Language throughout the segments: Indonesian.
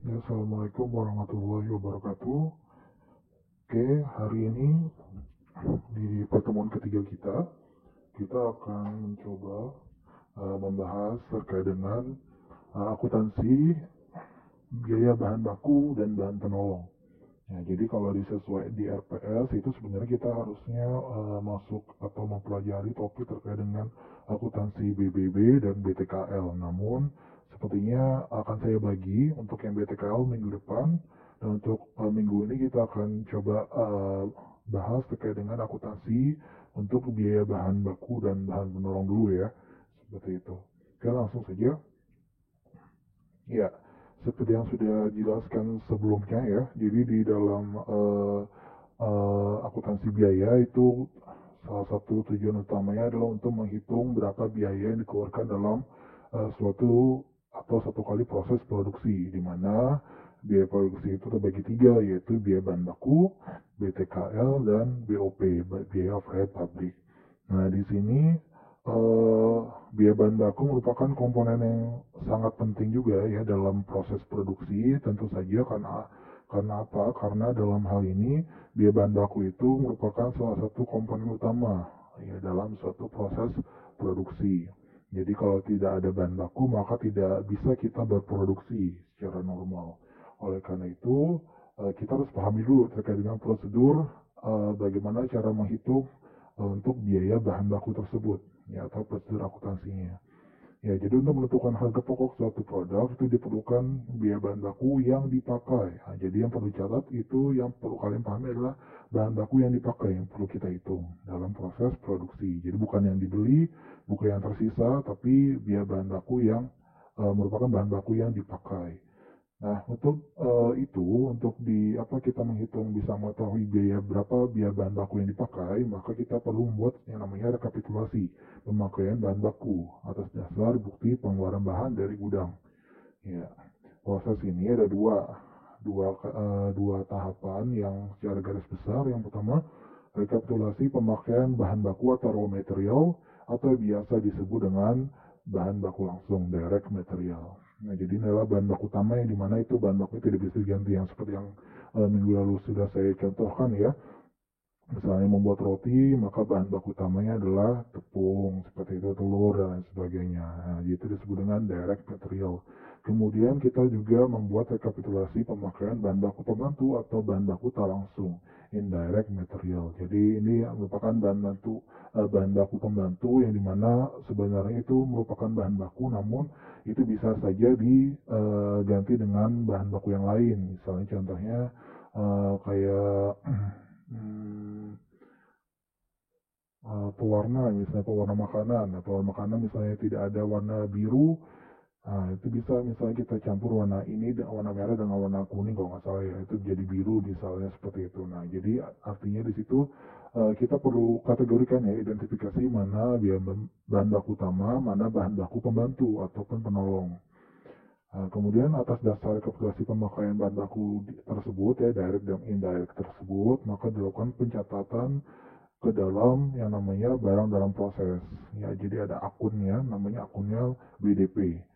Ya, Assalamualaikum warahmatullahi wabarakatuh. Oke, hari ini di pertemuan ketiga kita akan mencoba membahas terkait dengan akuntansi, biaya bahan baku, dan bahan penolong. Ya, jadi kalau disesuai di RPS itu sebenarnya kita harusnya masuk atau mempelajari topik terkait dengan akuntansi BBB dan BTKL. Namun sepertinya akan saya bagi untuk yang BTKL minggu depan, dan untuk minggu ini kita akan coba bahas terkait dengan akuntansi untuk biaya bahan baku dan bahan penolong dulu ya. Seperti itu. Oke, langsung saja. Ya, seperti yang sudah dijelaskan sebelumnya ya, jadi di dalam akuntansi biaya itu salah satu tujuan utamanya adalah untuk menghitung berapa biaya yang dikeluarkan dalam suatu atau satu kali proses produksi, di mana biaya produksi itu terbagi tiga, yaitu biaya bahan baku, BTKL, dan BOP, biaya overhead pabrik. Nah, di sini biaya bahan baku merupakan komponen yang sangat penting juga ya dalam proses produksi, tentu saja karena apa? Karena dalam hal ini biaya bahan baku itu merupakan salah satu komponen utama ya dalam suatu proses produksi. Jadi kalau tidak ada bahan baku maka tidak bisa kita berproduksi secara normal. Oleh karena itu kita harus pahami dulu terkait dengan prosedur bagaimana cara menghitung untuk biaya bahan baku tersebut ya atau prosedur akuntansinya. Ya, jadi untuk menentukan harga pokok suatu produk itu diperlukan biaya bahan baku yang dipakai. Nah, jadi yang perlu dicatat itu yang perlu kalian pahami adalah bahan baku yang dipakai yang perlu kita hitung dalam proses produksi. Jadi bukan yang dibeli, bukan yang tersisa, tapi biaya bahan baku yang merupakan bahan baku yang dipakai. Nah, untuk kita menghitung bisa mengetahui berapa biaya bahan baku yang dipakai, maka kita perlu membuat yang namanya rekapitulasi pemakaian bahan baku atas dasar bukti pengeluaran bahan dari gudang. Ya, proses ini ada dua tahapan yang secara garis besar. Yang pertama, rekapitulasi pemakaian bahan baku atau raw material atau biasa disebut dengan bahan baku langsung, direct material. Nah, jadi inilah bahan baku utama yang dimana itu bahan baku tidak bisa diganti, yang seperti yang minggu lalu sudah saya contohkan ya. Misalnya membuat roti, maka bahan baku utamanya adalah tepung, seperti itu, telur, dan lain sebagainya. Nah, itu disebut dengan direct material. Kemudian kita juga membuat rekapitulasi pemakaian bahan baku pembantu atau bahan baku tak langsung, indirect material. Jadi ini merupakan bahan baku pembantu yang dimana sebenarnya itu merupakan bahan baku, namun itu bisa saja diganti dengan bahan baku yang lain. Misalnya contohnya kayak pewarna, misalnya pewarna makanan. Nah, pewarna makanan misalnya tidak ada warna biru, nah itu bisa misalnya kita campur warna ini warna merah dengan warna kuning kalau nggak salah ya, itu jadi biru misalnya seperti itu. Nah, jadi artinya di situ kita perlu kategorikan ya, identifikasi mana bahan baku utama, mana bahan baku pembantu ataupun penolong. Nah, kemudian atas dasar rekapitulasi pemakaian bahan baku tersebut ya, direct dan indirect tersebut, maka dilakukan pencatatan ke dalam yang namanya barang dalam proses. Ya, jadi ada akunnya, namanya akunnya BDP,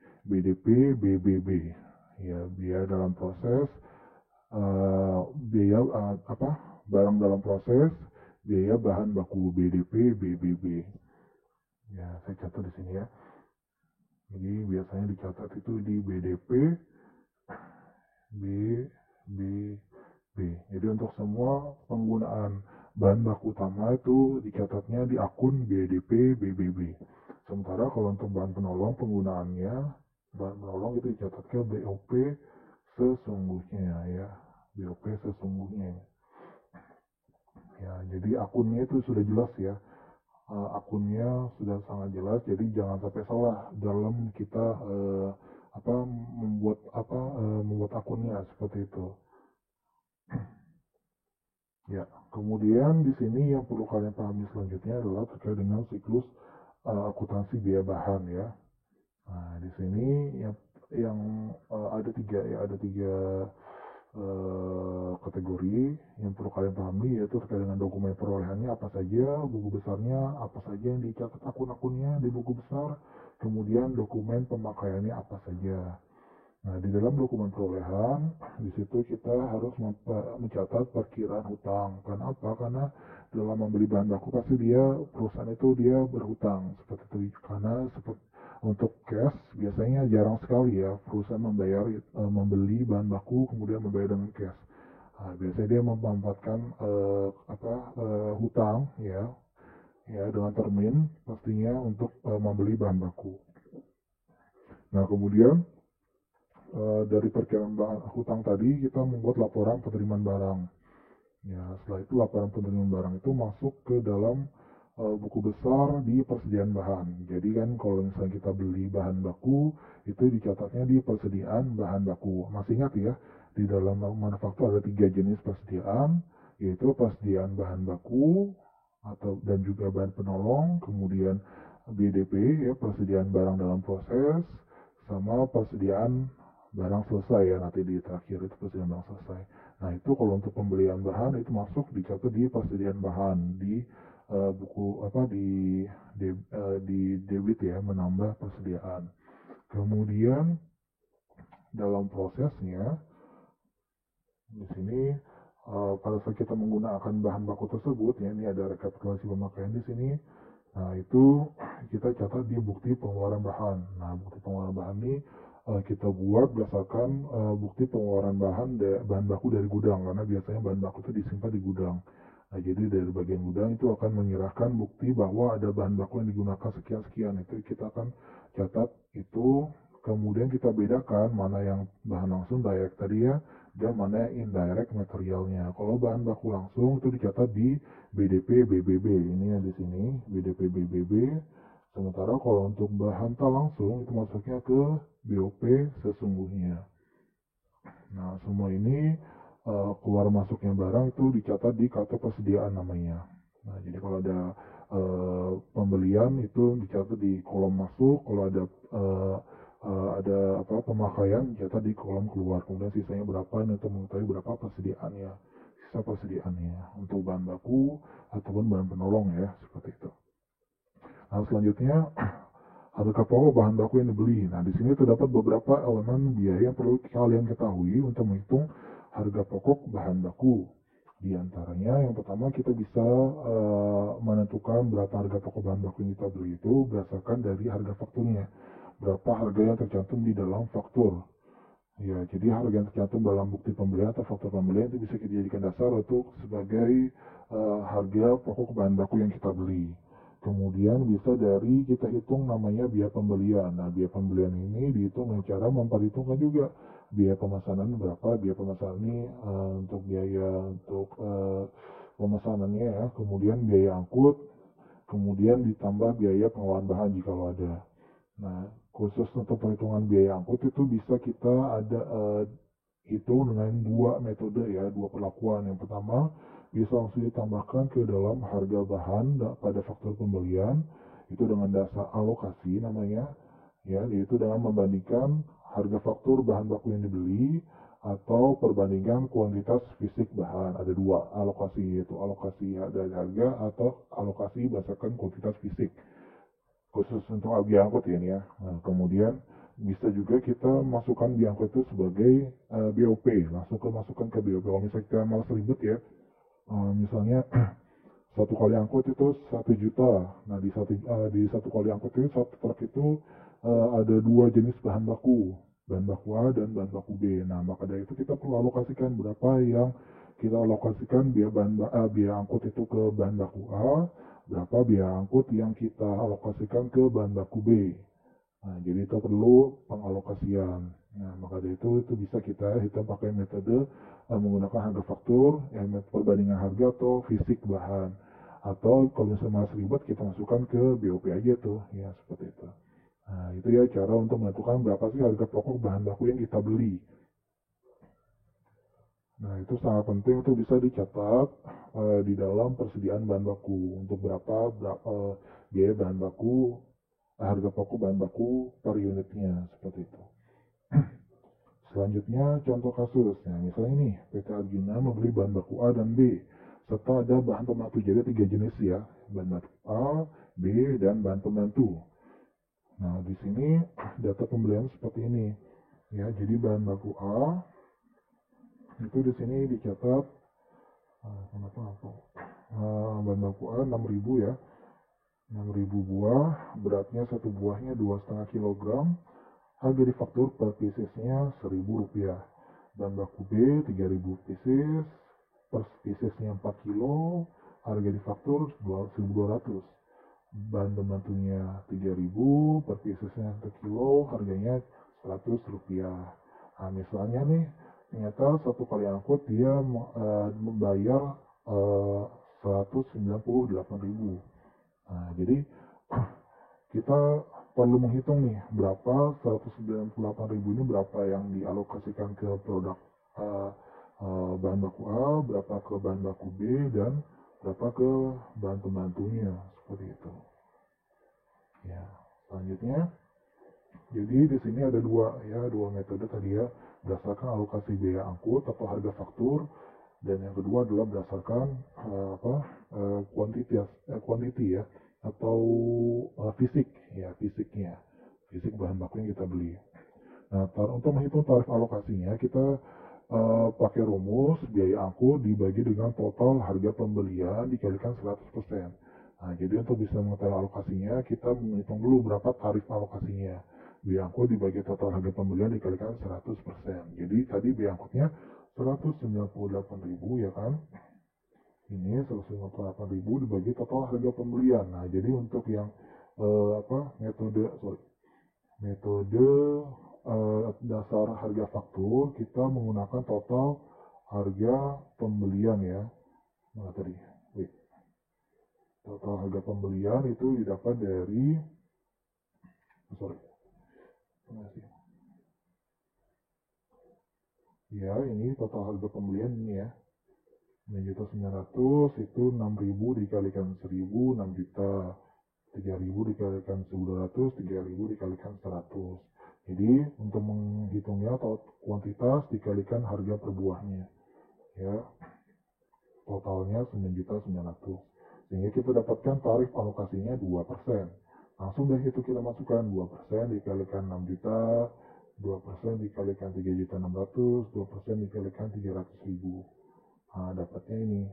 BBB. Ya, biaya dalam proses, biaya barang dalam proses, biaya bahan baku BDP, BBB. Ya, saya catat di sini ya. Jadi biasanya dicatat itu di BDP, BBB. Jadi untuk semua penggunaan bahan baku utama itu dicatatnya di akun BDP BBB. Sementara kalau untuk bahan penolong penggunaannya, bahan penolong itu dicatatnya BOP sesungguhnya ya, BOP sesungguhnya. Ya, jadi akunnya itu sudah jelas ya. Akunnya sudah sangat jelas, jadi jangan sampai salah dalam kita membuat akunnya seperti itu. Ya, kemudian di sini yang perlu kalian pahami selanjutnya adalah terkait dengan siklus akuntansi biaya bahan ya. Nah, di sini yang ada tiga kategori yang perlu kalian pahami, yaitu terkait dengan dokumen perolehannya apa saja, buku besarnya apa saja yang dicatat akun-akunnya di buku besar, kemudian dokumen pemakaiannya apa saja. Nah, di dalam dokumen perolehan, di situ kita harus mencatat perkiraan hutang. Kenapa? Karena dalam membeli bahan baku pasti perusahaan itu dia berhutang seperti itu. Karena untuk cash biasanya jarang sekali ya perusahaan membeli bahan baku kemudian membayar dengan cash. Nah, biasanya dia memanfaatkan hutang ya dengan termin pastinya untuk membeli bahan baku. Nah, kemudian dari perkiraan hutang tadi kita membuat laporan penerimaan barang. Ya, setelah itu laporan penerimaan barang itu masuk ke dalam buku besar di persediaan bahan. Jadi kan kalau misalnya kita beli bahan baku itu dicatatnya di persediaan bahan baku. Masih ingat ya, di dalam manufaktur ada 3 jenis persediaan, yaitu persediaan bahan baku dan juga bahan penolong, kemudian BDP ya persediaan barang dalam proses, sama persediaan barang selesai ya, nanti di terakhir itu persediaan barang selesai. Nah, itu kalau untuk pembelian bahan itu masuk dicatat di persediaan bahan di buku di debit ya, menambah persediaan. Kemudian dalam prosesnya di sini pada saat kita menggunakan bahan baku tersebut ya, ini ada rekapitulasi pemakaian di sini. Nah, itu kita catat di bukti pengeluaran bahan. Nah, bukti pengeluaran bahan ini kita buat berdasarkan bukti pengeluaran bahan baku dari gudang, karena biasanya bahan baku itu disimpan di gudang. Nah, jadi dari bagian gudang itu akan menyerahkan bukti bahwa ada bahan baku yang digunakan sekian-sekian. Itu kita akan catat itu, kemudian kita bedakan mana yang bahan langsung direct tadi ya, dan mana yang indirect materialnya. Kalau bahan baku langsung itu dicatat di BDP BBB. Ini ya di sini BDP BBB. Sementara kalau untuk bahan tak langsung itu masuknya ke BOP sesungguhnya. Nah, semua ini keluar masuknya barang itu dicatat di kartu persediaan namanya. Nah, jadi kalau ada pembelian itu dicatat di kolom masuk, kalau ada pemakaian dicatat di kolom keluar. Kemudian sisanya berapa ini untuk mengetahui berapa persediaannya, sisa persediaannya untuk bahan baku ataupun bahan penolong ya, seperti itu. Nah, selanjutnya harga pokok bahan baku yang dibeli. Nah, di sini terdapat beberapa elemen biaya yang perlu kalian ketahui untuk menghitung harga pokok bahan baku. Di antaranya, yang pertama kita bisa menentukan berapa harga pokok bahan baku yang kita beli itu berdasarkan dari harga fakturnya. Berapa harga yang tercantum di dalam faktur. Ya, jadi harga yang tercantum dalam bukti pembelian atau faktur pembelian itu bisa kita jadikan dasar untuk sebagai harga pokok bahan baku yang kita beli. Kemudian bisa dari kita hitung namanya biaya pembelian. Nah, biaya pembelian ini dihitung dengan cara memperhitungkan juga biaya pemesanan berapa, biaya pemesanan ini untuk biaya untuk pemesanannya ya, kemudian biaya angkut, kemudian ditambah biaya pengolahan bahan jika ada. Nah, khusus untuk perhitungan biaya angkut itu bisa kita hitung dengan 2 metode ya, 2 perlakuan. Yang pertama, bisa langsung ditambahkan ke dalam harga bahan pada faktur pembelian, itu dengan dasar alokasi namanya, ya, yaitu dengan membandingkan harga faktur bahan baku yang dibeli atau perbandingan kuantitas fisik bahan. Ada 2 alokasi, yaitu alokasi dari harga atau alokasi berdasarkan kuantitas fisik. Khusus untuk biaya angkut ya ini ya. Nah, kemudian bisa juga kita masukkan biaya angkut itu sebagai BOP, masukkan ke BOP. Kalau misalnya kita malas ribet ya, misalnya satu kali angkut itu 1 juta. Nah, di satu kali angkut itu satu truk itu ada 2 jenis bahan baku A dan bahan baku B. Nah, maka dari itu kita perlu alokasikan berapa yang kita alokasikan biaya angkut itu ke bahan baku A, berapa biaya angkut yang kita alokasikan ke bahan baku B. Nah, jadi itu perlu pengalokasian. Nah, maka dari itu bisa kita hitung pakai metode menggunakan harga faktur, perbandingan harga atau fisik bahan. Atau kalau misalnya masih ribet, kita masukkan ke BOP aja tuh, ya seperti itu. Nah, itu ya cara untuk menentukan berapa sih harga pokok bahan baku yang kita beli. Nah, itu sangat penting untuk bisa dicatat di dalam persediaan bahan baku. Untuk berapa biaya bahan baku, harga pokok bahan baku per unitnya, seperti itu. Selanjutnya contoh kasus. Nah, misalnya nih PT Arjuna membeli bahan baku A dan B serta ada bahan pembantu. Jadi 3 jenis ya, bahan baku A, B, dan bahan pembantu. Nah, di sini data pembelian seperti ini. Ya, jadi bahan baku A itu di sini dicatat bahan baku A 6.000 ya. 6.000 buah, beratnya satu buahnya 2,5 kg, harga di faktur per piecesnya Rp1.000. Bahan baku B 3.000 pieces, per piecesnya 4 kilo, harga di faktur 1.200. Bahan pembantunya 3.000, per piecesnya 1 kilo, harganya Rp100. Nah, misalnya nih, ternyata satu kali angkut dia membayar 198.000. Nah, jadi kita perlu menghitung nih berapa 198.000 ini berapa yang dialokasikan ke produk bahan baku A, berapa ke bahan baku B, dan berapa ke bahan pembantunya, seperti itu. Ya, selanjutnya, jadi di sini ada dua metode tadi ya, berdasarkan alokasi biaya angkut atau harga faktur, dan yang kedua adalah berdasarkan quantity ya, atau fisiknya, fisik bahan baku yang kita beli. Nah, untuk menghitung tarif alokasinya kita pakai rumus biaya angkut dibagi dengan total harga pembelian dikalikan 100%. Nah, jadi untuk bisa mengetahui alokasinya kita menghitung dulu berapa tarif alokasinya. Biaya angkut dibagi total harga pembelian dikalikan 100%. Jadi tadi biaya angkutnya 198.000 ya kan. Ini 198.000 dibagi total harga pembelian. Nah, jadi untuk yang metode dasar harga faktur kita menggunakan total harga pembelian ya. Mana tadi? Total harga pembelian itu didapat dari ya, ini total harga pembelian ini ya. 9.900.000 itu 6.000 dikalikan 1.000, 6 juta. 3.000 dikalikan 1.200, 3.000 dikalikan 100. Jadi untuk menghitungnya kuantitas dikalikan harga per buahnya. Ya, totalnya 9.900.000. Sehingga kita dapatkan tarif alokasinya 2%. Langsung deh itu kita masukkan 2% dikalikan 6 juta, 2% dikalikan 3.600.000, 2% dikalikan 300.000. Nah, dapatnya ini.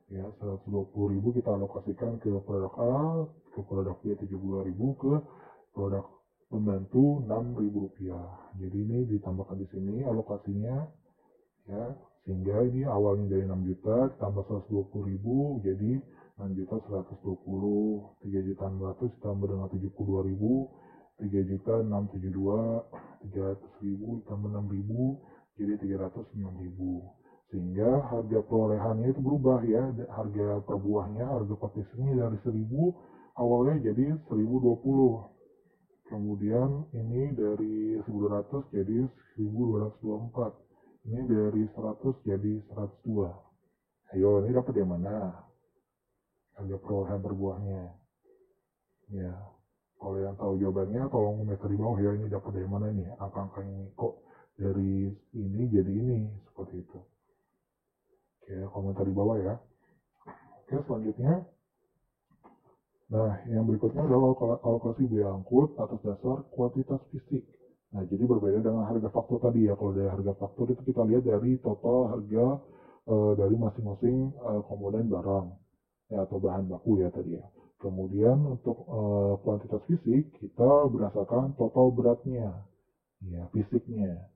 Ya, 120.000 kita alokasikan ke produk A, ke produk B 72.000, ke produk pembantu Rp6.000. Jadi ini ditambahkan di sini alokasinya ya, sehingga ini awalnya dari 6 juta tambah 120.000 jadi 6 juta 120, 3.600.000 ditambah dengan 72.000, 3.672, 300.000 ditambah 6.000 jadi 306.000. Sehingga harga perolehannya itu berubah ya, harga per buahnya, harga per piecesnya dari 1.000 awalnya jadi 1.020, kemudian ini dari 1.200 jadi 1.224, ini dari 100 jadi 102. Ayo, ini dapat yang mana harga perolehan per buahnya ya? Kalau yang tahu jawabannya tolong komentar di bawah ya, ini dapat dari mana nih angka-angka ini, kok dari ini jadi ini, seperti itu. Oke, komentar di bawah ya. Oke, selanjutnya. Nah, yang berikutnya adalah alokasi biaya angkut atas dasar kuantitas fisik. Nah, jadi berbeda dengan harga faktur tadi ya. Kalau dari harga faktur itu kita lihat dari total harga dari masing-masing komponen barang ya, atau bahan baku ya tadi ya. Kemudian untuk kuantitas fisik kita berdasarkan total beratnya, ya fisiknya.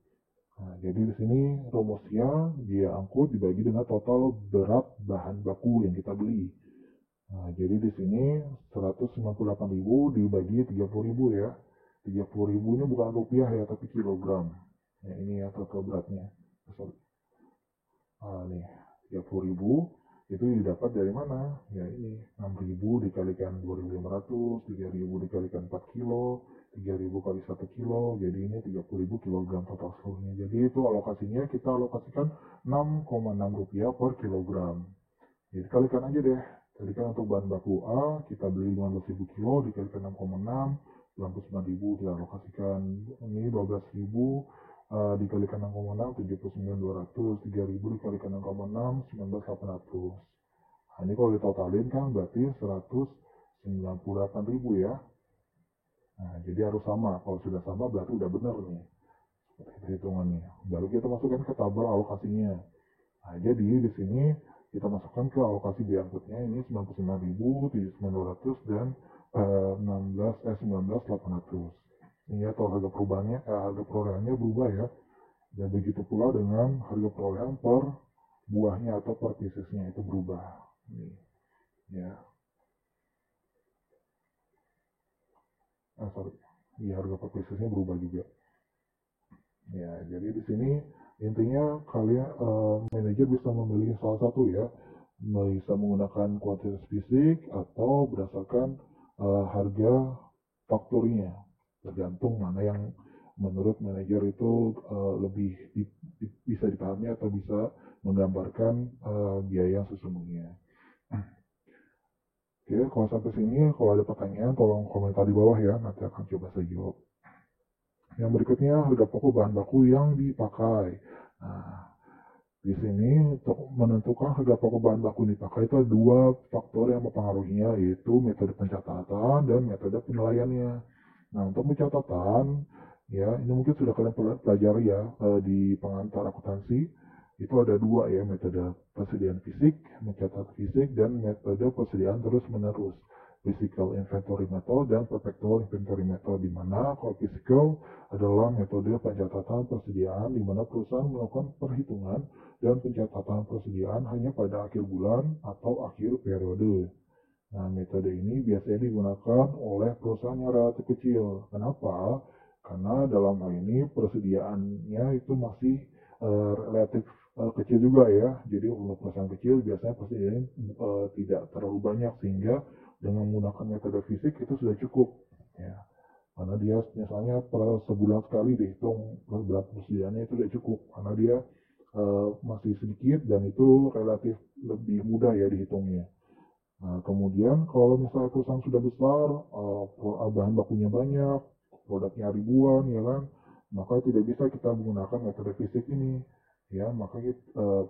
Nah, jadi di sini rumusnya biaya angkut dibagi dengan total berat bahan baku yang kita beli. Nah, jadi di sini 198.000 dibagi 30.000 ya. 30.000 ini bukan rupiah ya, tapi kilogram. Ya, ini ya total beratnya. Nah, nih 30.000 itu didapat dari mana? Ya ini 6.000 dikalikan 2.500, 3.000 dikalikan 4 kilo, 3.000 kali 1 kilo, jadi ini 30.000 kilogram total seluruhnya. Jadi itu alokasinya kita alokasikan 6,6 rupiah per kilogram. Jadi kalikan aja deh. Tadi kan untuk bahan baku A kita beli 15.000 kilo dikalikan 6,6, 99.000 kita alokasikan. Ini 12.000 dikalikan 6,6, 79.200, 3.000 dikalikan 6,6, 19.800. Nah, ini kalau ditotalin kan berarti 198.000 ya. Nah, jadi harus sama. Kalau sudah sama berarti udah benar nih. hitungannya. Baru kita masukkan ke tabel alokasinya. Nah, jadi di sini kita masukkan ke alokasi biaya angkutnya ini 99.000, 79.200 dan 19.800. Ini ya, kalau harga perubahannya harga perolehannya berubah ya. Dan begitu pula dengan harga perolehan per buahnya atau per piecesnya itu berubah. Ini ya. Sorry. Iya, harga per piecesnya berubah juga. Ya, jadi di sini intinya kalian manajer bisa memilih salah satu ya, bisa menggunakan kuantitas fisik atau berdasarkan harga fakturnya, tergantung mana yang menurut manajer itu lebih bisa dipahami atau bisa menggambarkan biaya yang sesungguhnya. Oke, kalau sampai sini kalau ada pertanyaan tolong komentar di bawah ya, nanti akan coba saya jawab. Yang berikutnya harga pokok bahan baku yang dipakai. Nah, di sini untuk menentukan harga pokok bahan baku yang dipakai itu ada dua faktor yang mempengaruhinya, yaitu metode pencatatan dan metode penilaiannya. Nah, untuk pencatatan, ya ini mungkin sudah kalian pelajari ya di pengantar akuntansi. Itu ada dua ya, metode persediaan fisik, mencatat fisik, dan metode persediaan terus menerus. Physical Inventory Method dan Perpetual Inventory Method, di mana kalau physical adalah metode pencatatan persediaan di mana perusahaan melakukan perhitungan dan pencatatan persediaan hanya pada akhir bulan atau akhir periode. Nah, metode ini biasanya digunakan oleh perusahaan yang relatif kecil. Kenapa? Karena dalam hal ini persediaannya itu masih relatif kecil juga ya. Jadi untuk perusahaan kecil biasanya persediaan tidak terlalu banyak, sehingga dengan menggunakan metode fisik itu sudah cukup ya. Karena dia misalnya per sebulan sekali dihitung berapa persediaannya itu sudah cukup, karena dia masih sedikit dan itu relatif lebih mudah ya dihitungnya. Nah, kemudian kalau misalnya perusahaan sudah besar, bahan bakunya banyak, produknya ribuan, ya kan, maka tidak bisa kita menggunakan metode fisik ini. Ya, maka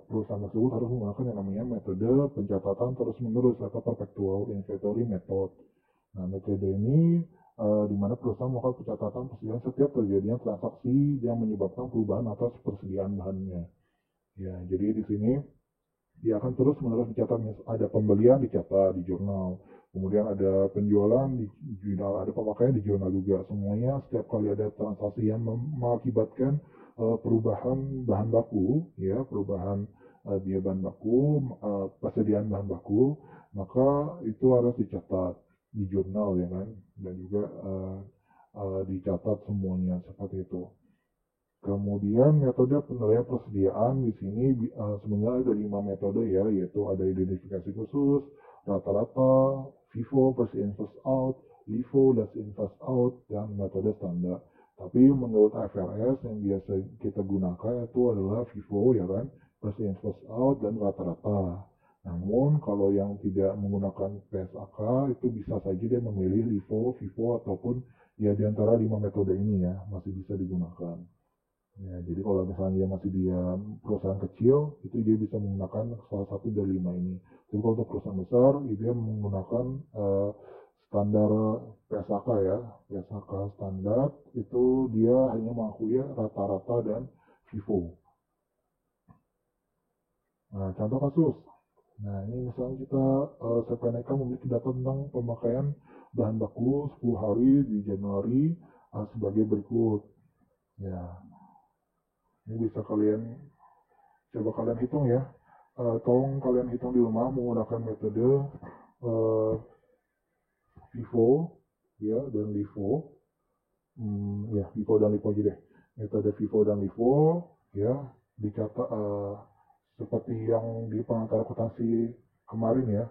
perusahaan tersebut harus menggunakan yang namanya metode pencatatan terus-menerus atau perpetual inventory method. Nah, metode ini di mana perusahaan melakukan pencatatan persediaan setiap terjadinya transaksi yang menyebabkan perubahan atas persediaan bahannya. Ya, jadi di sini dia akan terus menerus dicatat. Ada pembelian dicatat di jurnal, kemudian ada penjualan di jurnal, ada pemakaian di jurnal juga. Semuanya setiap kali ada transaksi yang mengakibatkan perubahan bahan baku, ya perubahan biaya bahan baku, persediaan bahan baku, maka itu harus dicatat di jurnal ya kan, dan juga dicatat semuanya seperti itu. Kemudian metode penilaian persediaan di sini sebenarnya ada 5 metode ya, yaitu ada identifikasi khusus, rata-rata, FIFO, first in first out, LIFO, last in first out, dan metode standar. Tapi menurut IFRS yang biasa kita gunakan itu adalah FIFO ya kan, first in first out, dan rata-rata. Namun kalau yang tidak menggunakan PSAK itu bisa saja dia memilih LIFO, FIFO, ataupun ya di antara 5 metode ini ya masih bisa digunakan. Ya, jadi kalau misalnya dia masih perusahaan kecil, itu dia bisa menggunakan salah satu dari 5 ini. Tapi kalau untuk perusahaan besar, dia menggunakan standar PSAK ya. PSAK standar itu dia hanya mengakui rata-rata dan FIFO. Nah, contoh kasus. Nah, ini misalnya kita CPNK memiliki data tentang pemakaian bahan baku 10 hari di Januari sebagai berikut. Ya, ini bisa coba kalian hitung ya. Tolong kalian hitung di rumah menggunakan metode FIFO ya dan LIFO. Ya, FIFO dan LIFO aja deh. Metode FIFO dan LIFO ya dicatat seperti yang di pengantar akuntansi kemarin ya.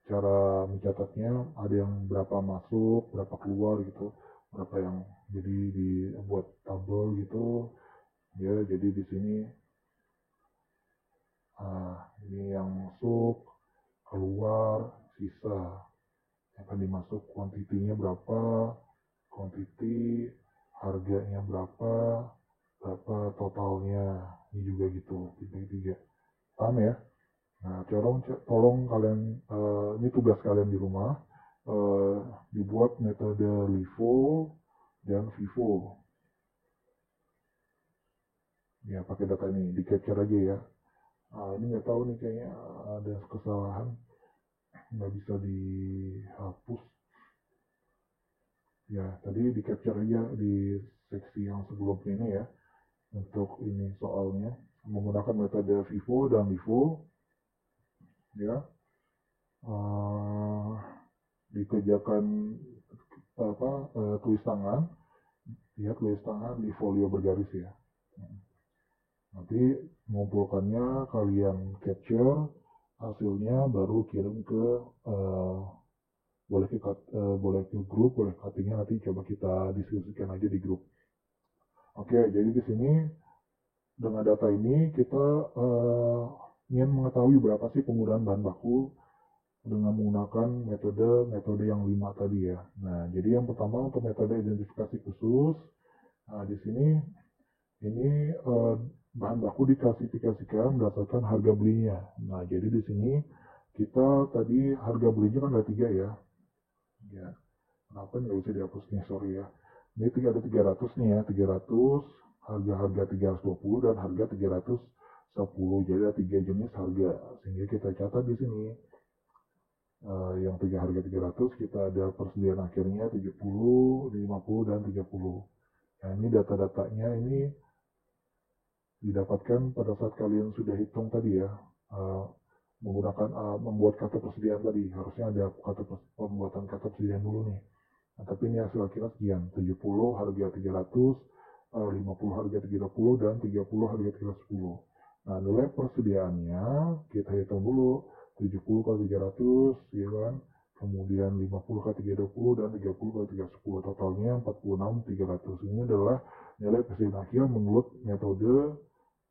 Cara mencatatnya ada yang berapa masuk, berapa keluar gitu, berapa yang jadi dibuat tabel gitu. Ya, jadi di sini ini yang masuk, keluar, sisa. Yang akan dimasuk kuantitinya berapa, kuantiti, harganya berapa totalnya. Ini juga gitu, tiga. Paham ya? Nah, tolong kalian, ini tugas kalian di rumah, dibuat metode LIFO dan FIFO. Ya pakai data ini, di capture aja ya. Ini nggak tahu nih kayaknya ada kesalahan, nggak bisa dihapus. Ya tadi di capture aja di seksi yang sebelumnya ini ya. Untuk ini soalnya menggunakan metode Vivo dan Vivo ya, uh, dikerjakan tulis tangan, ya tulis tangan di folio bergaris ya. Nanti mengumpulkannya kalian capture hasilnya baru kirim ke boleh ke grup, boleh cuttingnya nanti coba kita diskusikan aja di grup. Oke, jadi di sini dengan data ini kita ingin mengetahui berapa sih penggunaan bahan baku dengan menggunakan metode yang 5 tadi ya. Nah, jadi yang pertama untuk metode identifikasi khusus. Nah, di sini ini bahan baku diklasifikasikan berdasarkan harga belinya. Nah, jadi di sini kita tadi harga belinya kan ada 3 ya. Ya, kenapa nggak bisa dihapus nih, sorry ya. Ini ada 300 nih ya, 300, harga 320 dan harga 310. Jadi ada 3 jenis harga. Sehingga kita catat di sini. Yang 3 harga 300 kita ada persediaan akhirnya 70, 50 dan 30. Nah, ini data-datanya ini didapatkan pada saat kalian sudah hitung tadi ya, menggunakan membuat kata persediaan tadi. Harusnya ada pembuatan kata persediaan dulu nih. Nah, tapi ini hasil akhirnya sekian, 70 harga 300, 50 harga 30 dan 30 harga 310. Nah, nilai persediaannya kita hitung dulu, 70 kali 300 ya kan, kemudian 50 kali 320 dan 30 kali 310, totalnya 46 300. Ini adalah nilai persediaan akhir menurut metode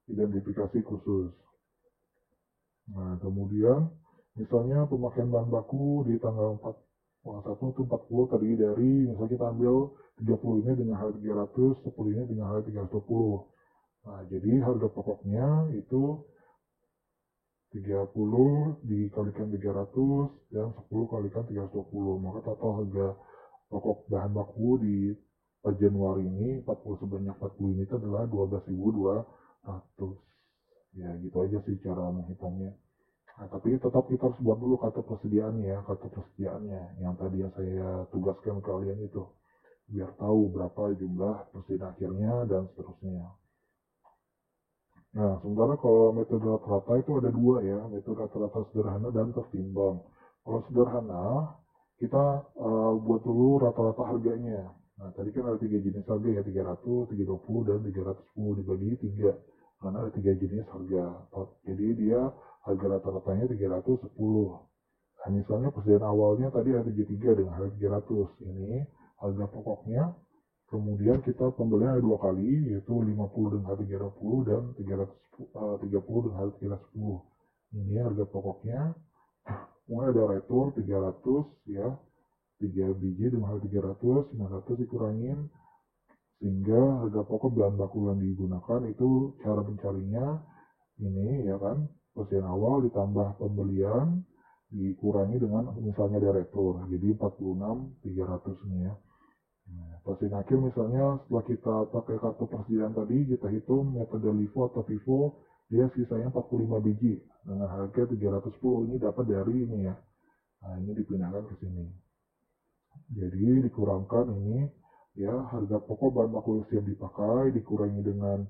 identifikasi khusus. Nah, kemudian misalnya pemakaian bahan baku di tanggal 1 itu 40 tadi dari, misalnya kita ambil 30 ini dengan harga 300, 10 ini dengan harga 320. Nah, jadi harga pokoknya itu 30 dikalikan 300 dan 10 kalikan 320. Maka total harga pokok bahan baku di Januari ini 40 sebanyak 40 ini adalah 12.200. Ya gitu aja sih cara menghitungnya. Nah, tapi tetap kita harus buat dulu kata persediaannya, yang tadi yang saya tugaskan ke kalian itu, biar tahu berapa jumlah persediaan akhirnya dan seterusnya. Nah, sementara kalau metode rata-rata itu ada 2 ya, metode rata-rata sederhana dan tertimbang. Kalau sederhana, kita buat dulu rata-rata harganya. Nah, tadi kan ada 3 jenis harga ya, 300, 320, dan 310 dibagi 3. Karena ada 3 jenis harga. Jadi dia harga rata-ratanya 310. Nah, misalnya persediaan awalnya tadi ada 73 dengan harga 300. Ini harga pokoknya. Kemudian kita pembelian ada 2 kali, yaitu 50 dengan harga 320 dan 330 dengan harga 310. Ini harga pokoknya. Kemudian ada retur 300 ya, 3 biji dengan harga 300, 900 dikurangin, sehingga harga pokok bahan baku yang digunakan itu cara mencarinya ini ya kan, persediaan awal ditambah pembelian dikurangi dengan misalnya ada retur, jadi 46 300 nih ya. Nah, persediaan akhir misalnya setelah kita pakai kartu persediaan tadi, kita hitung metode LIFO atau FIFO, dia sisanya 45 biji dengan harga 310. Ini dapat dari ini ya. Nah, ini dipindahkan ke sini. Jadi dikurangkan ini ya, harga pokok bahan baku yang siap dipakai dikurangi dengan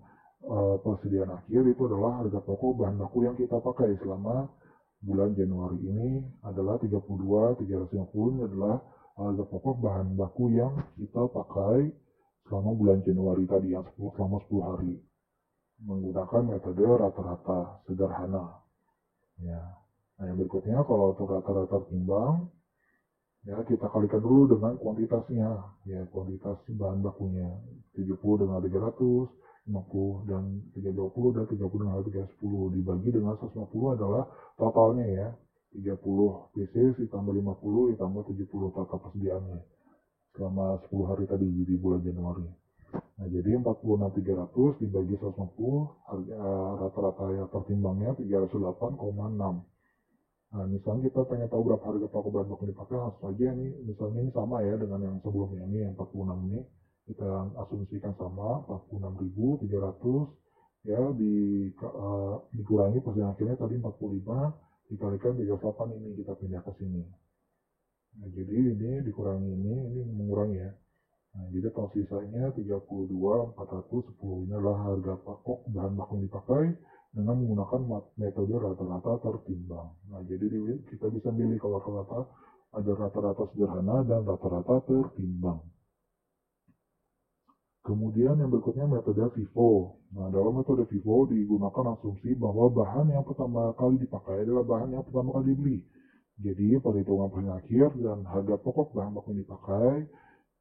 persediaan akhir, itu adalah harga pokok bahan baku yang kita pakai selama bulan Januari ini adalah 32 350. Ini adalah harga pokok bahan baku yang kita pakai selama bulan Januari tadi yang selama 10 hari menggunakan metode rata-rata sederhana ya. Nah, yang berikutnya kalau untuk rata-rata timbang ya, kita kalikan dulu dengan kuantitasnya ya, kuantitas bahan bakunya 70 dengan 300, 50 dan 320 dan 30 dengan 310 dibagi dengan 150 adalah totalnya ya, 30 pieces ditambah 50 ditambah 70 total persediaannya selama 10 hari tadi di bulan Januari. Nah, jadi 46.300 dibagi 150, harga rata-rata yang tertimbangnya 308,6. Nah, misalnya kita pengen tahu berapa harga pokok bahan baku dipakai, langsung aja nih, misalnya ini sama ya dengan yang sebelumnya ini, yang 46 ini, kita asumsikan sama, 46.300 ya dikurangi persediaan akhirnya tadi 45 dikalikan 38 ini kita pindah ke sini. Nah, jadi ini dikurangi ini mengurangi ya. Nah, jadi total sisanya 32.410 ini adalah harga pokok bahan baku yang dipakai dengan menggunakan metode rata-rata tertimbang. Nah, jadi kita bisa pilih kalau rata-rata ada rata-rata sederhana dan rata-rata tertimbang. Kemudian yang berikutnya metode FIFO. Nah, dalam metode FIFO digunakan asumsi bahwa bahan yang pertama kali dipakai adalah bahan yang pertama kali dibeli. Jadi perhitungan persediaan akhir dan harga pokok bahan baku yang dipakai.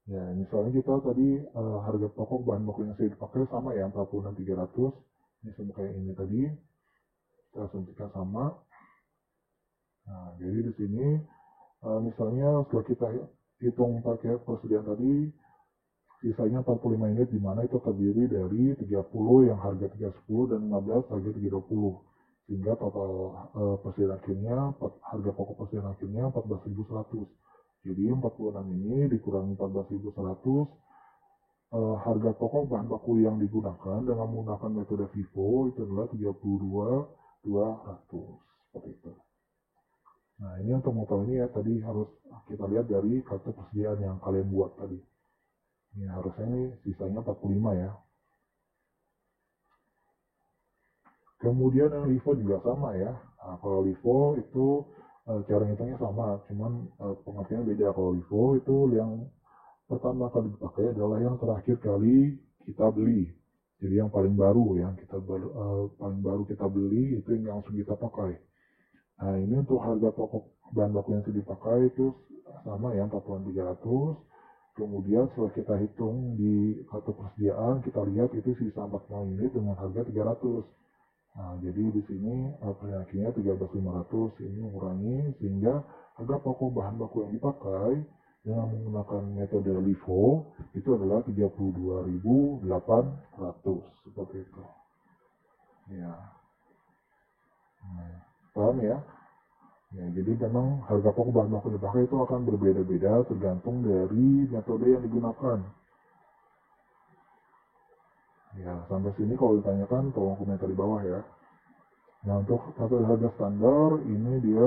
Ya, misalnya kita tadi harga pokok bahan baku yang saya dipakai sama ya 46.300. Ini sama kayak ini tadi. Kita asumsikan sama. Nah, jadi di sini misalnya setelah kita hitung pakai persediaan tadi sisanya 45 unit di mana itu terdiri dari 30 yang harga 310 dan 15 harga 320 sehingga total persediaan akhirnya harga pokok persediaan akhirnya 14.100. Jadi 46 ini dikurangi 14.100 harga pokok bahan baku yang digunakan dengan menggunakan metode FIFO itu adalah 32.200 seperti itu. Nah, ini untuk mengetahui ini ya tadi harus kita lihat dari kartu persediaan yang kalian buat tadi. Ini harusnya ini sisanya 45 ya. Kemudian yang LIFO juga sama ya. Nah, kalau LIFO itu cara ngitungnya sama, cuman pengertiannya beda. Kalau LIFO itu yang pertama kali dipakai adalah yang terakhir kali kita beli. Jadi yang paling baru ya, paling baru kita beli itu yang langsung kita pakai. Nah, ini untuk harga pokok bahan baku yang sudah dipakai itu sama ya 46.300. Kemudian setelah kita hitung di kartu persediaan, kita lihat itu sisa 40 unit dengan harga 300. Nah, jadi di sini akhirnya 13.500 ini mengurangi sehingga harga pokok bahan baku yang dipakai dengan menggunakan metode LIFO itu adalah 32.800 seperti itu. Ya. Nah, paham ya? Ya, jadi memang harga pokok bahan baku yang dipakai itu akan berbeda-beda tergantung dari metode yang digunakan. Ya, sampai sini kalau ditanyakan tolong komentar di bawah ya. Nah, untuk metode harga standar ini dia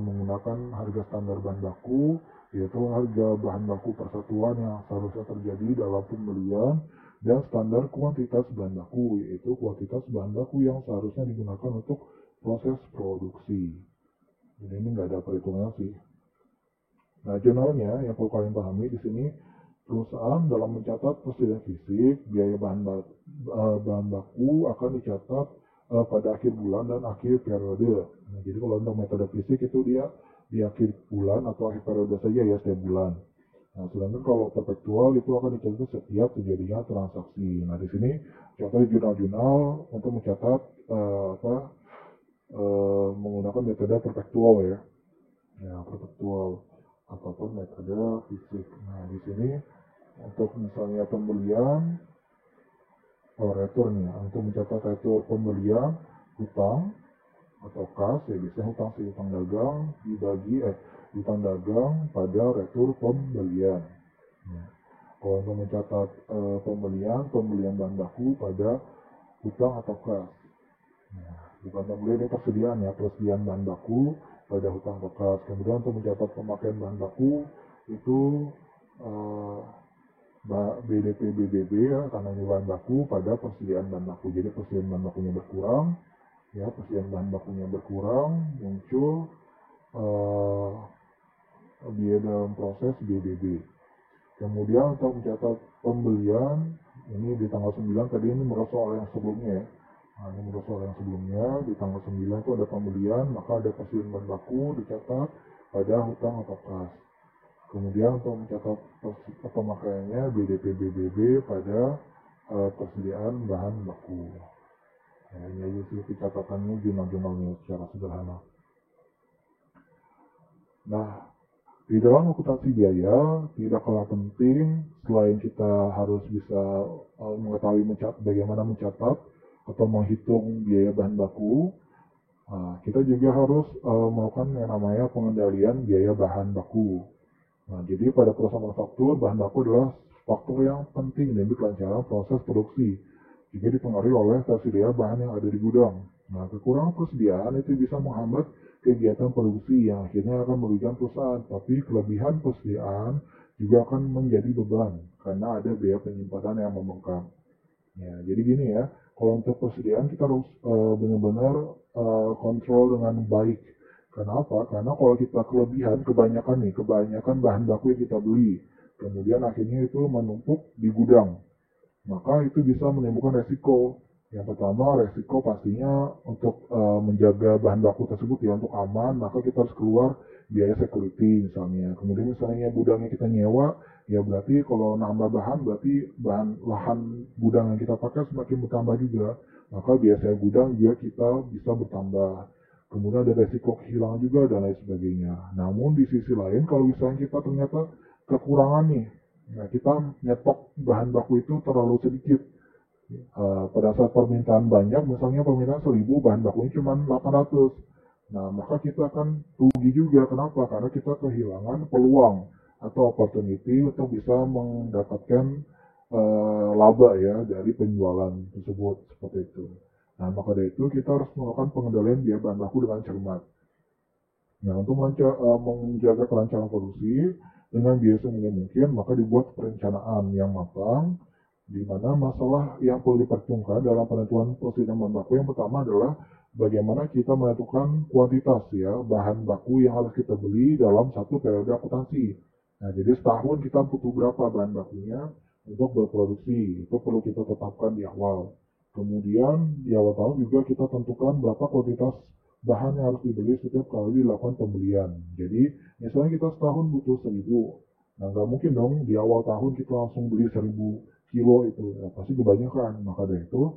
menggunakan harga standar bahan baku, yaitu harga bahan baku persatuan yang seharusnya terjadi dalam pembelian dan standar kuantitas bahan baku, yaitu kuantitas bahan baku yang seharusnya digunakan untuk proses produksi. Jadi ini nggak ada perhitungannya sih. Nah, jurnalnya yang perlu kalian pahami di sini, perusahaan dalam mencatat persediaan fisik, biaya bahan baku akan dicatat pada akhir bulan dan akhir periode. Nah, jadi kalau untuk metode fisik itu dia di akhir bulan atau akhir periode saja ya setiap bulan. Nah, sedangkan kalau perpetual itu akan dicatat setiap terjadinya transaksi. Nah, di sini contohnya jurnal-jurnal untuk mencatat menggunakan metode perpetual ya. Ya, perpetual ataupun metode fisik. Nah, di sini untuk misalnya pembelian retur nih, untuk mencatat retur pembelian hutang atau kas ya biasanya hutang dagang dibagi hutang dagang pada retur pembelian. Ya. Kalau untuk mencatat pembelian bahan baku pada hutang atau kas. Nah, bukan pembelian ini persediaan ya, persediaan bahan baku pada hutang atau kas. Kemudian untuk mencatat pemakaian bahan baku itu BDP BBB ya, karena ini bahan baku pada persediaan bahan baku. Jadi persediaan bahan bakunya berkurang, ya persediaan bahan bakunya berkurang, muncul biaya dalam proses BBB. Kemudian untuk mencatat pembelian ini di tanggal 9 tadi ini menurut soal yang sebelumnya ya. Nah, ini menurut soal yang sebelumnya di tanggal 9 itu ada pembelian, maka ada persediaan bahan baku dicatat pada hutang atau kas. Kemudian untuk mencatat pemakaiannya BDP BBB pada persediaan bahan baku. Ya, ini aja sih catatannya jurnal-jurnalnya secara sederhana. Nah, di dalam akuntansi biaya tidak kalah penting selain kita harus bisa mengetahui bagaimana mencatat atau menghitung biaya bahan baku, kita juga harus melakukan yang namanya pengendalian biaya bahan baku. Nah, jadi pada proses manufaktur, bahan baku adalah faktor yang penting demi kelancaran proses produksi. juga dipengaruhi oleh tersedia bahan yang ada di gudang. Nah, kekurangan persediaan itu bisa menghambat kegiatan produksi yang akhirnya akan merugikan perusahaan, tapi kelebihan persediaan juga akan menjadi beban karena ada biaya penyimpanan yang membengkak. Ya, jadi gini ya, kalau untuk persediaan kita harus benar-benar kontrol dengan baik. Kenapa? Karena kalau kita kebanyakan bahan baku yang kita beli, kemudian akhirnya itu menumpuk di gudang, maka itu bisa menimbulkan resiko. Yang pertama, resiko pastinya untuk menjaga bahan baku tersebut ya untuk aman, maka kita harus keluar biaya security misalnya. Kemudian misalnya gudangnya kita nyewa, ya berarti kalau nambah bahan, berarti bahan lahan gudang yang kita pakai semakin bertambah juga. Maka biaya gudang juga kita bisa bertambah. Kemudian ada resiko kehilangan juga dan lain sebagainya. Namun di sisi lain, kalau misalnya kita ternyata kekurangan nih, nah, kita nyetok bahan baku itu terlalu sedikit. Pada saat permintaan banyak, misalnya permintaan 1000, bahan bakunya cuma 800. Nah, maka kita akan rugi juga. Kenapa? Karena kita kehilangan peluang atau opportunity untuk bisa mendapatkan laba ya dari penjualan tersebut seperti itu. Nah, maka dari itu kita harus melakukan pengendalian biaya bahan baku dengan cermat. Nah, untuk menjaga kelancaran produksi dengan biaya seminim mungkin, maka dibuat perencanaan yang matang, di mana masalah yang perlu diperhitungkan dalam penentuan persediaan bahan baku yang pertama adalah bagaimana kita menentukan kuantitas ya bahan baku yang harus kita beli dalam satu periode akuntansi. Nah, jadi setahun kita butuh berapa bahan bakunya untuk berproduksi, itu perlu kita tetapkan di awal. Kemudian di awal tahun juga kita tentukan berapa kuantitas bahan yang harus dibeli setiap kali dilakukan pembelian. Jadi misalnya kita setahun butuh 1000, nah nggak mungkin dong di awal tahun kita langsung beli 1000 kilo itu, ya, pasti kebanyakan. Maka dari itu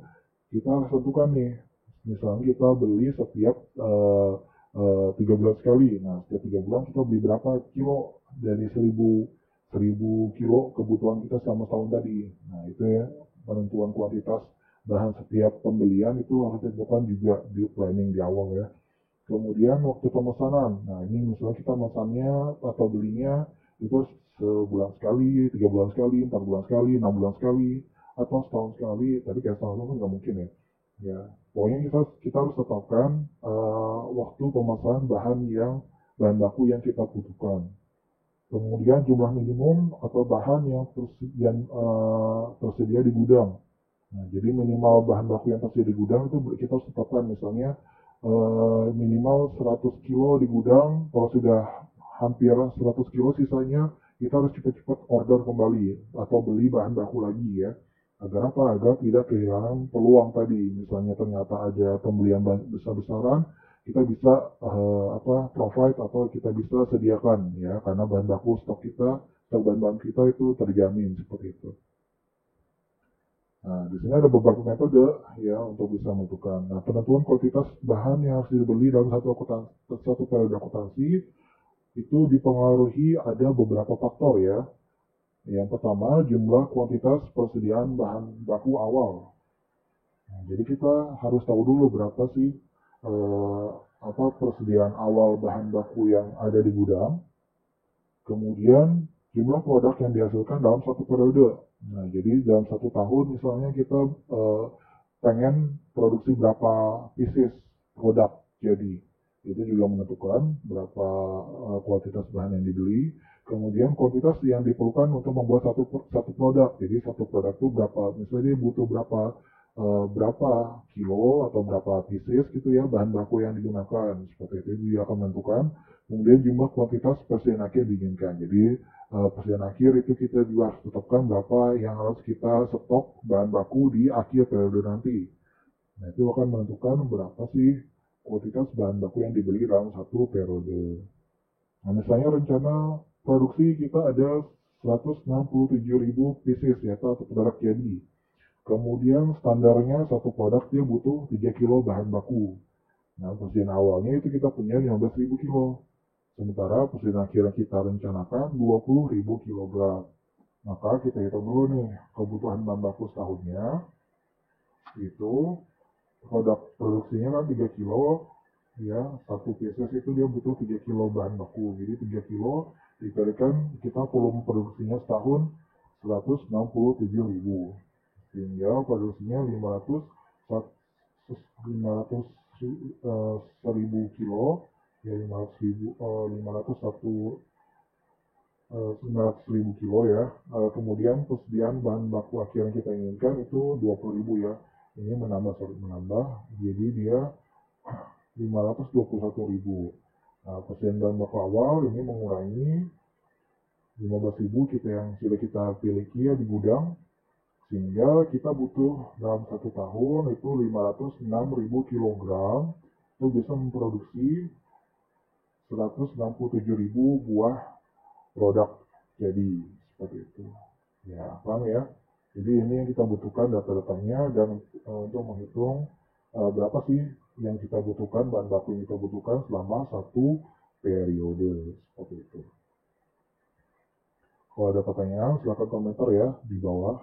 kita harus tentukan nih, misalnya kita beli setiap 3 bulan sekali. Nah, setiap 3 bulan kita beli berapa kilo dari 1000 kilo kebutuhan kita selama tahun tadi. Nah, itu ya penentuan kuantitas bahan setiap pembelian itu harus ditentukan juga di planning di awal ya. Kemudian waktu pemesanan, nah ini misalnya kita memesannya atau belinya itu sebulan sekali, 3 bulan sekali, 4 bulan sekali, 6 bulan sekali, atau setahun sekali. Tapi kayak setahun kan nggak mungkin ya. Ya, pokoknya kita harus tetapkan waktu pemesanan bahan baku yang kita butuhkan. Kemudian jumlah minimum atau bahan yang tersedia di gudang. Nah, jadi minimal bahan baku yang tersedia di gudang itu kita harus tetapkan misalnya minimal 100 kilo di gudang. Kalau sudah hampir 100 kilo sisanya kita harus cepat-cepat order kembali atau beli bahan baku lagi ya. Agar apa? Agar tidak kehilangan peluang tadi. Misalnya ternyata ada pembelian besar-besaran, kita bisa provide atau kita bisa sediakan ya karena bahan baku stok bahan-bahan kita itu terjamin seperti itu. Nah, di sini ada beberapa metode ya untuk bisa menentukan. Nah, penentuan kuantitas bahan yang harus dibeli dalam satu periode akuntansi itu dipengaruhi ada beberapa faktor ya. Yang pertama, jumlah kuantitas persediaan bahan baku awal. Nah, jadi kita harus tahu dulu berapa sih persediaan awal bahan baku yang ada di gudang. Kemudian jumlah produk yang dihasilkan dalam satu periode. Nah, jadi dalam 1 tahun misalnya kita pengen produksi berapa pieces produk. Jadi itu juga menentukan berapa kuantitas bahan yang dibeli. Kemudian kuantitas yang diperlukan untuk membuat satu produk. Jadi satu produk itu berapa, misalnya dia butuh berapa kilo atau berapa pieces gitu ya bahan baku yang digunakan. Seperti itu juga akan menentukan. Kemudian jumlah kuantitas persediaan akhir diinginkan. Jadi persediaan akhir itu kita juga harus tetapkan berapa yang harus kita stok bahan baku di akhir periode nanti. Nah, itu akan menentukan berapa sih kuantitas bahan baku yang dibeli dalam satu periode. Nah, misalnya rencana produksi kita ada 167.000 pieces ya atau produk jadi. Kemudian standarnya satu produk dia butuh 3 kilo bahan baku. Nah, persediaan awalnya itu kita punya 15.000 kilo. Sementara persediaan akhir yang kita rencanakan 20.000 kilogram. Maka kita hitung dulu nih kebutuhan bahan baku setahunnya. Itu produksinya kan 3 kilo. Ya, satu pieces itu dia butuh 3 kilo bahan baku. Jadi 3 kilo dikalikan kita volume produksinya setahun 167.000. sehingga produksinya 1000 kilo, ya 500 kilo ya. Kemudian persediaan bahan baku akhir yang kita inginkan itu 20.000 ya. Ini menambah, jadi dia 521.000. Nah, persediaan bahan baku awal ini mengurangi 15.000 yang sudah kita miliki ya di gudang, sehingga kita butuh dalam 1 tahun itu 506.000 kilogram itu bisa memproduksi 167.000 buah produk jadi seperti itu ya, paham ya. Jadi ini yang kita butuhkan data-datanya, dan untuk menghitung berapa sih yang kita butuhkan, bahan baku yang kita butuhkan selama 1 periode seperti itu. Kalau ada pertanyaan silakan komentar ya di bawah.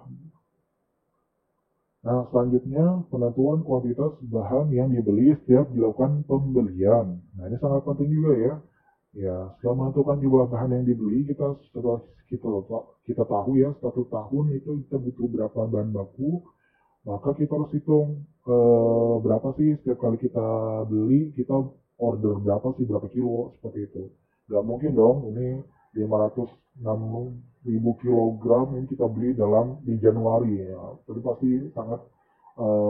Nah, selanjutnya penentuan kuantitas bahan yang dibeli setiap dilakukan pembelian. Nah, ini sangat penting juga ya. Ya, setelah menentukan jumlah bahan yang dibeli, setelah kita tahu ya 1 tahun itu kita butuh berapa bahan baku, maka kita harus hitung berapa sih setiap kali kita beli, kita order berapa sih, berapa kilo seperti itu. Gak mungkin dong ini 506.000 kilogram ini kita beli di Januari ya, itu pasti sangat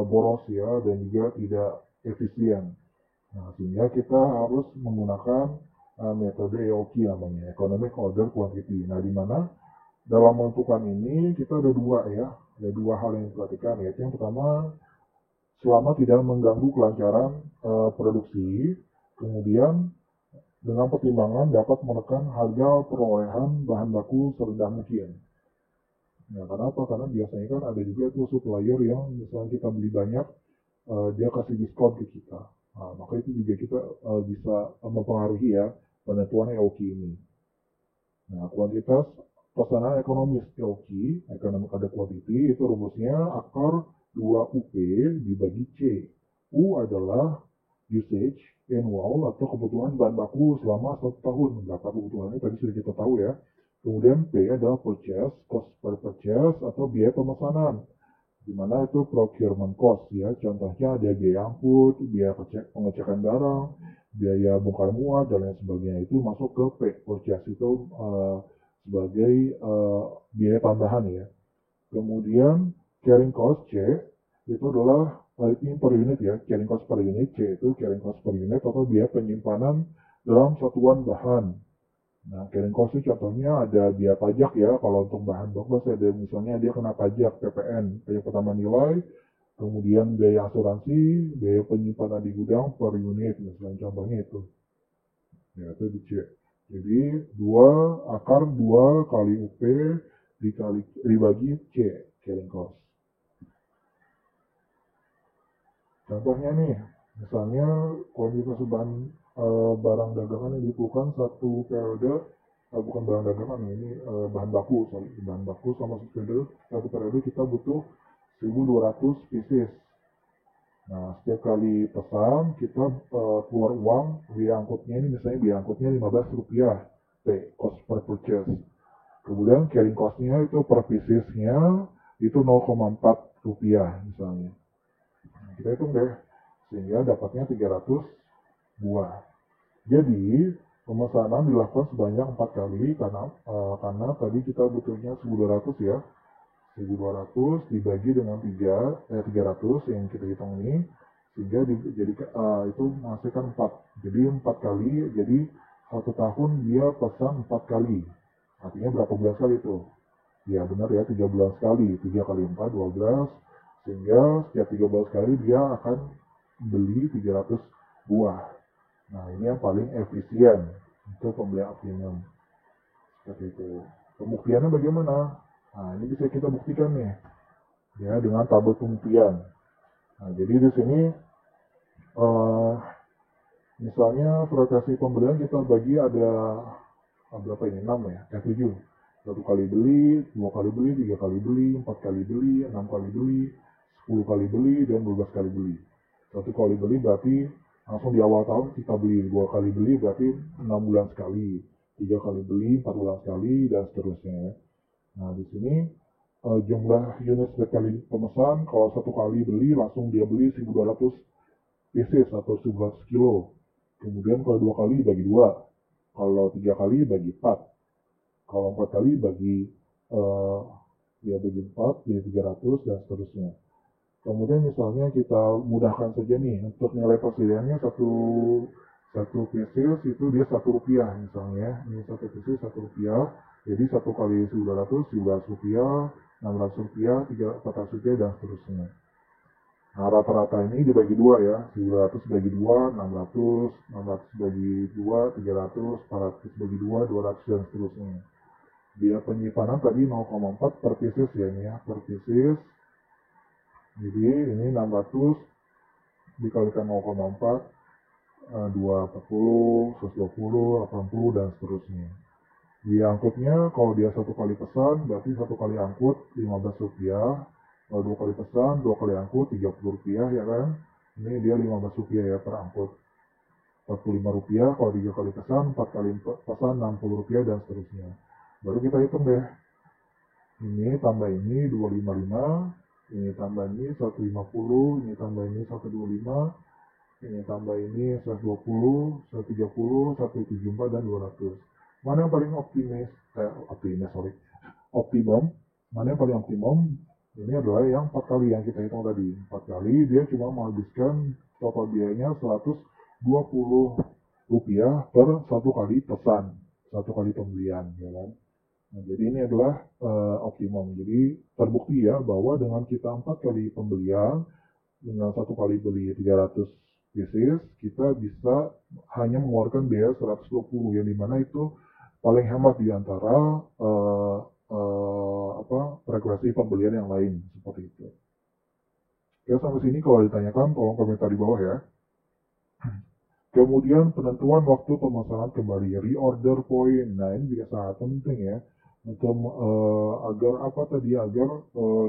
boros ya, dan juga tidak efisien. Nah, sehingga kita harus menggunakan metode EOQ namanya, Economic Order Quantity. Nah, di mana dalam menentukan ini kita ada dua hal yang diperhatikan, yaitu yang pertama, selama tidak mengganggu kelancaran produksi, kemudian dengan pertimbangan dapat menekan harga perolehan bahan baku serendah mungkin. Nah, kenapa? Karena biasanya kan ada juga tuh supplier yang misalnya kita beli banyak, dia kasih diskon ke kita. Nah, maka itu juga kita bisa mempengaruhi ya penentuan EOQ ini. Nah, kuantitas pesanan ekonomis EOQ, Economic Order Quantity, itu rumusnya akar 2UP dibagi C. U adalah usage annual atau kebutuhan bahan baku selama 1 tahun. Berapa kebutuhannya tadi sudah kita tahu ya. Kemudian P adalah purchase, cost per purchase atau biaya pemesanan, di mana itu procurement cost ya. Contohnya ada biaya angkut, biaya pengecekan barang, biaya bongkar muat dan lain sebagainya, itu masuk ke P. Purchase itu sebagai biaya tambahan ya. Kemudian carrying cost C itu adalah ini per unit ya, carrying cost per unit. C itu carrying cost per unit atau biaya penyimpanan dalam satuan bahan. Nah, carrying cost itu contohnya ada biaya pajak ya. Kalau untuk bahan baku ada misalnya dia kena pajak PPN, pajak pertama nilai, kemudian biaya asuransi, biaya penyimpanan di gudang per unit, misalnya contohnya itu. Ya, itu di C. Jadi akar 2 kali UP dibagi C, carrying cost. Contohnya nih, misalnya kuantitas barang dagangan yang dibutuhkan 1 periode, bukan barang dagangan ini bahan baku sama 1 periode kita butuh 1.200 pieces. Nah, setiap kali pesan kita keluar uang, biaya angkutnya ini misalnya biaya angkutnya Rp15, P, cost per purchase. Kemudian carrying cost-nya itu per piecesnya itu Rp0,4 misalnya. Nah, kita hitung deh, sehingga dapatnya 300 buah. Jadi pemesanan dilakukan sebanyak 4 kali karena tadi kita butuhnya 1.200 ya. 1.200 dibagi dengan 300 yang kita hitung ini, sehingga itu menghasilkan 4. Jadi 4 kali, jadi 1 tahun dia pesan 4 kali. Artinya berapa bulan sekali itu? Ya benar ya, 3 bulan sekali. 3 kali 4, 12. Sehingga setiap 3 bulan sekali dia akan beli 300 buah. Nah, ini yang paling efisien untuk pembelian optimum. Seperti itu. Pembuktiannya bagaimana? Nah, ini bisa kita buktikan nih, ya dengan tabel pembuktian. Nah, jadi di sini, misalnya frekuensi pembelian kita bagi ada berapa ini? 6 ya? 7. 1 kali beli, 2 kali beli, 3 kali beli, 4 kali beli, 6 kali beli, 10 kali beli, dan 12 kali beli. 1 kali beli berarti langsung di awal tahun kita beli. 2 kali beli berarti 6 bulan sekali. 3 kali beli, 4 bulan sekali, dan seterusnya. Nah, di sini jumlah unit setiap kali pemesan. Kalau satu kali beli langsung dia beli 1.200 pieces atau 11 kilo. Kemudian kalau 2 kali bagi 2, kalau 3 kali bagi 4, kalau 4 kali bagi ya bagi 4 jadi 300 dan seterusnya. Kemudian misalnya kita mudahkan saja nih untuk nilai persediaannya satu pieces itu dia Rp1 misalnya, ini satu pieces Rp1, jadi 1 kali 1.200 Rp11, Rp600, Rp400 dan seterusnya. Nah, rata-rata ini dibagi dua ya, 1.200 bagi 2, 600, 600 bagi 2, 300, 400 bagi 2, 200 dan seterusnya. Biaya penyimpanan tadi 0,4 per pieces ya ini ya, per pieces. Jadi ini 600 dikalikan 0,4, 240, 120, 80 dan seterusnya. Biaya angkutnya kalau dia satu kali pesan berarti satu kali angkut Rp15. Kalau 2 kali pesan, 2 kali angkut Rp30 ya kan. Ini dia Rp15 ya per angkut. Rp45 kalau 3 kali pesan, 4 kali pesan Rp60 dan seterusnya. Baru kita hitung deh. Ini tambah ini 255, ini tambah ini 150, ini tambah ini 125, ini tambah ini 120, 130, 174 dan 200. Mana yang paling optimum? Mana yang paling optimum? Ini adalah yang 4 kali yang kita hitung tadi. 4 kali dia cuma menghabiskan total biayanya Rp120 per satu kali pesan, satu kali pembelian, ya kan? Nah, jadi ini adalah optimum. Jadi terbukti ya bahwa dengan kita 4 kali pembelian, dengan satu kali beli 300 pieces, kita bisa hanya mengeluarkan biaya 120, yang dimana itu paling hemat di antara frekuensi pembelian yang lain seperti itu. Oke, sampai sini kalau ditanyakan tolong komentar di bawah ya. Kemudian penentuan waktu pemesanan kembali, reorder point. Nah, ini juga sangat penting ya untuk agar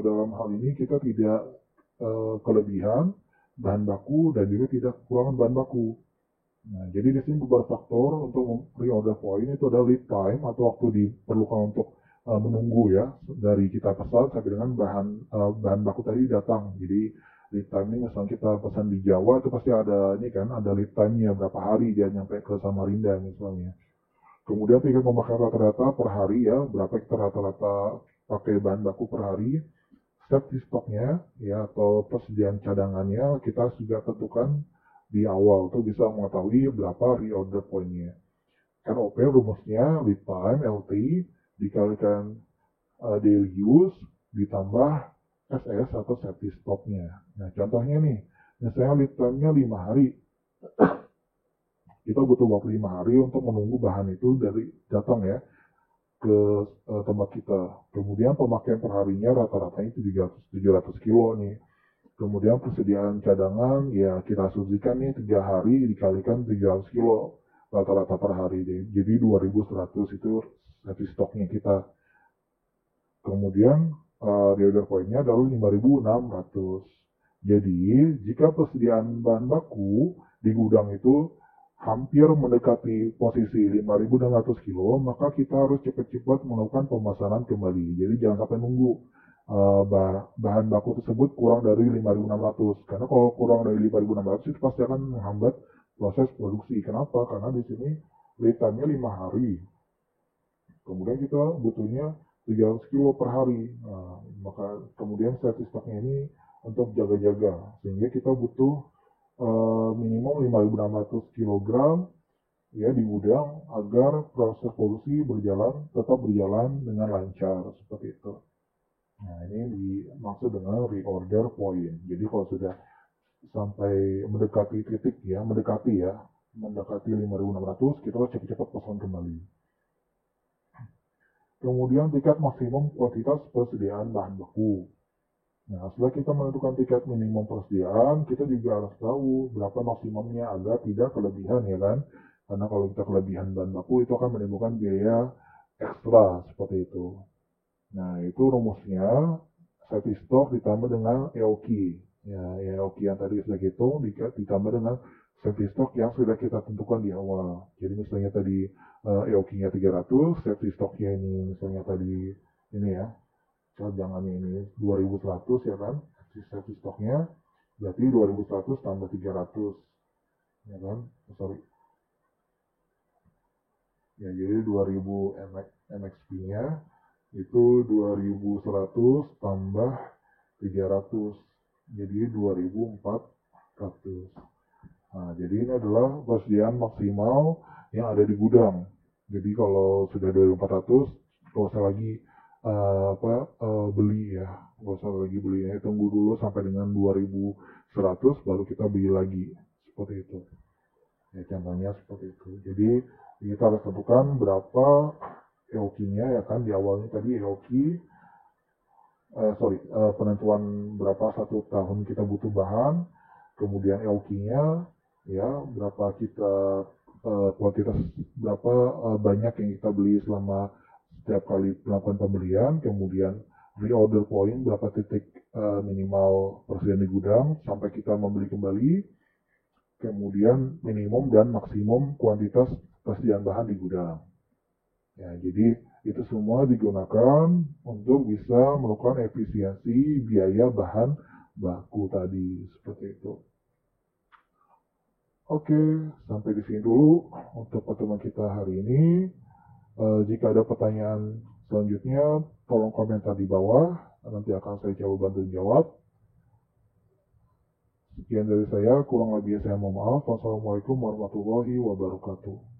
dalam hal ini kita tidak kelebihan bahan baku dan juga tidak kekurangan bahan baku. Nah, jadi di sini beberapa faktor untuk reorder point itu adalah lead time atau waktu diperlukan untuk menunggu ya dari kita pesan sampai dengan bahan baku tadi datang. Jadi lead time ini misalnya kita pesan di Jawa itu pasti ada ini kan, ada lead time-nya berapa hari dia nyampe ke Samarinda misalnya. Kemudian tingkat pemakaian rata-rata per hari ya, berapa kita rata-rata pakai bahan baku per hari. Safety stoknya ya atau persediaan cadangannya kita sudah tentukan di awal tuh bisa mengetahui berapa reorder point-nya. ROP rumusnya lead time LT dikalikan daily use ditambah SS atau safety stoknya. Nah, contohnya nih, misalnya lead time-nya 5 hari. Kita butuh waktu 5 hari untuk menunggu bahan itu dari datang ya ke tempat kita. Kemudian pemakaian per harinya rata-ratanya 700 kilo nih. Kemudian persediaan cadangan ya kita asumsikan nih 3 hari dikalikan 700 kilo rata-rata per hari deh. Jadi 2100 itu safety stoknya kita. Kemudian reorder point-nya adalah 5600. Jadi jika persediaan bahan baku di gudang itu hampir mendekati posisi 5.600 kilo, maka kita harus cepat-cepat melakukan pemesanan kembali. Jadi jangan sampai nunggu bahan baku tersebut kurang dari 5.600. Karena kalau kurang dari 5.600 itu pasti akan menghambat proses produksi. Kenapa? Karena di sini lead time-nya 5 hari. Kemudian kita butuhnya 300 kilo per hari. Nah, maka kemudian safety stoknya ini untuk jaga-jaga. Sehingga kita butuh minimum 5.600 kg ya di gudang agar proses produksi tetap berjalan dengan lancar seperti itu. Nah, ini dimaksud dengan reorder point. Jadi kalau sudah sampai mendekati 5.600 kita harus cepat-cepat pesan kembali. Kemudian tingkat maksimum kuantitas persediaan bahan baku. Nah, setelah kita menentukan tingkat minimum persediaan, kita juga harus tahu berapa maksimumnya agar tidak kelebihan ya kan. Karena kalau kita kelebihan bahan baku itu akan menimbulkan biaya ekstra seperti itu. Nah, itu rumusnya safety stock ditambah dengan EOQ. Ya, EOQ yang tadi sudah hitung ditambah dengan safety stock yang sudah kita tentukan di awal. Jadi misalnya tadi EOQ-nya 300, safety stock-nya ini misalnya tadi ini ya Jangan ini 2100 ya kan, safety stoknya, berarti 2100 tambah 300 ya kan, sorry ya, jadi 2000 MXP-nya itu 2100 tambah 300, jadi 2400. Nah, jadi ini adalah persediaan maksimal yang ada di gudang. Jadi kalau sudah 2400, nggak usah lagi beli ya, nggak usah lagi belinya, tunggu dulu sampai dengan 2100 baru kita beli lagi, seperti itu. Ya, contohnya seperti itu. Jadi kita harus tentukan berapa EOQ-nya ya kan, di awalnya tadi EOQ, penentuan berapa 1 tahun kita butuh bahan, kemudian EOQ-nya ya berapa kita kuantitas, berapa banyak yang kita beli selama setiap kali melakukan pembelian, kemudian reorder point berapa titik minimal persediaan di gudang sampai kita membeli kembali, kemudian minimum dan maksimum kuantitas persediaan bahan di gudang. Ya, jadi itu semua digunakan untuk bisa melakukan efisiensi biaya bahan baku tadi, seperti itu. Oke, sampai di sini dulu untuk pertemuan kita hari ini. Jika ada pertanyaan selanjutnya, tolong komentar di bawah. Nanti akan saya coba bantu jawab. Sekian dari saya, kurang lebih saya mohon maaf. Wassalamualaikum warahmatullahi wabarakatuh.